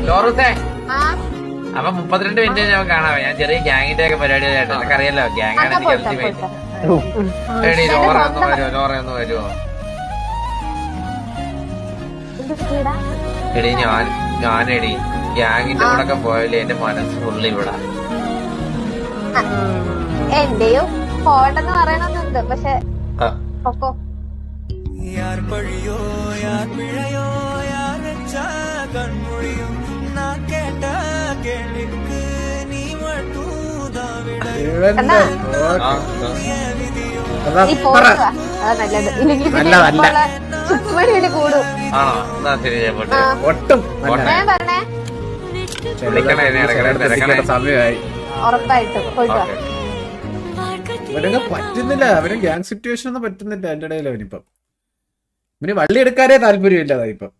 ലോറൂസേ അപ്പൊ 32 മിനിറ്റ് ഞാൻ കാണാവേ. ഞാൻ ചെറിയ ഗ്യാങ്ങിന്റെ ഒക്കെ പരിപാടി ആയിട്ട് എനിക്കറിയാലോ. ഗ്യാങ്ങാണ് എനിക്ക് അൾട്ടിമേറ്റ്. എടി ലോറ ഒന്ന് വരുമോ? എടി ഞാനെടി ഗ്യാങ്ങിന്റെ കൂടെ ഒക്കെ പോയാലേ എന്റെ മനസ്സ് ഫുള്ള് ഇവിടെ. എന്റെയും പോകണ്ടെന്ന് പറയണമെന്നുണ്ട്, പക്ഷെ പൊക്കോ. നീ പോവാ നല്ലത്, ഇല്ലെങ്കിൽ ചുറ്റുമണിയിൽ കൂടും. ആണോ? എന്നാ ശരി ഞാൻ പോട്ടെ. ഞാൻ പറഞ്ഞേ സമയമായി. ഉറപ്പായിട്ടും പോയിട്ട് വാ. അവനൊക്കെ പറ്റുന്നില്ല, അവന് ഗ്യാങ് സിറ്റുവേഷൻ ഒന്നും പറ്റുന്നില്ല. എന്റെ ഇടയിൽ അവനിപ്പം ഇവന് വള്ളി എടുക്കാനേ താല്പര്യമില്ല ഇപ്പം.